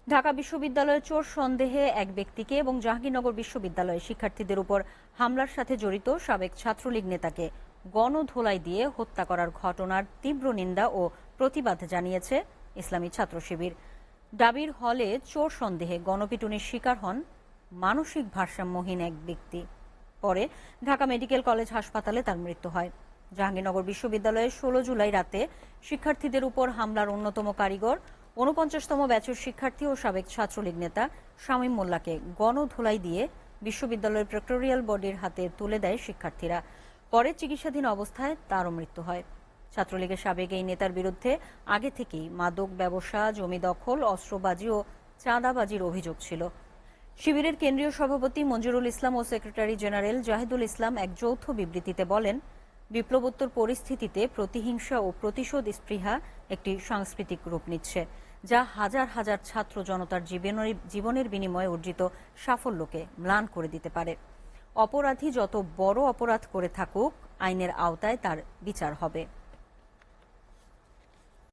ঢাকা বিশ্ববিদ্যালয়ের চোর সন্দেহে এক ব্যক্তিকে এবং জাহাঙ্গীরনগর বিশ্ববিদ্যালয়ের শিক্ষার্থীদের উপর হামলার সাথে জড়িত সাবেক ছাত্রলীগ নেতাকে গণধোলাই দিয়ে হত্যা করার ঘটনার তীব্র নিন্দা ও প্রতিবাদ জানিয়েছে ইসলামী ছাত্র শিবির। ডাবির হলে চোর সন্দেহে গণপিটুনির শিকার হন মানসিক ভারসাম্যহীন এক ব্যক্তি। পরে ঢাকা মেডিকেল কলেজ হাসপাতালে তার মৃত্যু হয়। জাহাঙ্গীরনগর বিশ্ববিদ্যালয়ে ১৬ জুলাই রাতে শিক্ষার্থীদের উপর হামলার অন্যতম কারিগর ৪৯তম ব্যাচের শিক্ষার্থী ও সাবেক ছাত্রলীগ নেতা শামীম মোল্লাকে গণধোলাই দিয়ে বিশ্ববিদ্যালয়ের প্রেক্টোরিয়াল বডির হাতে তুলে দেয় শিক্ষার্থীরা। পরে চিকিৎসাধীন অবস্থায় তারও মৃত্যু হয়। ছাত্রলীগের সাবেক এই নেতার বিরুদ্ধে আগে থেকেই মাদক ব্যবসা, জমি দখল, অস্ত্রবাজি ও চাঁদাবাজির অভিযোগ ছিল। শিবিরের কেন্দ্রীয় সভাপতি মঞ্জুরুল ইসলাম ও সেক্রেটারি জেনারেল জাহিদুল ইসলাম এক যৌথ বিবৃতিতে বলেন, বিপ্লবোত্তর পরিস্থিতিতে প্রতিহিংসা ও প্রতিশোধ স্পৃহা একটি সাংস্কৃতিক রূপ নিচ্ছে, যা হাজার হাজার ছাত্র জনতার জীবনের বিনিময়ে অর্জিত সাফল্যকে ম্লান করে দিতে পারে। অপরাধী যত বড় অপরাধ করে থাকুক, আইনের আওতায় তার বিচার হবে।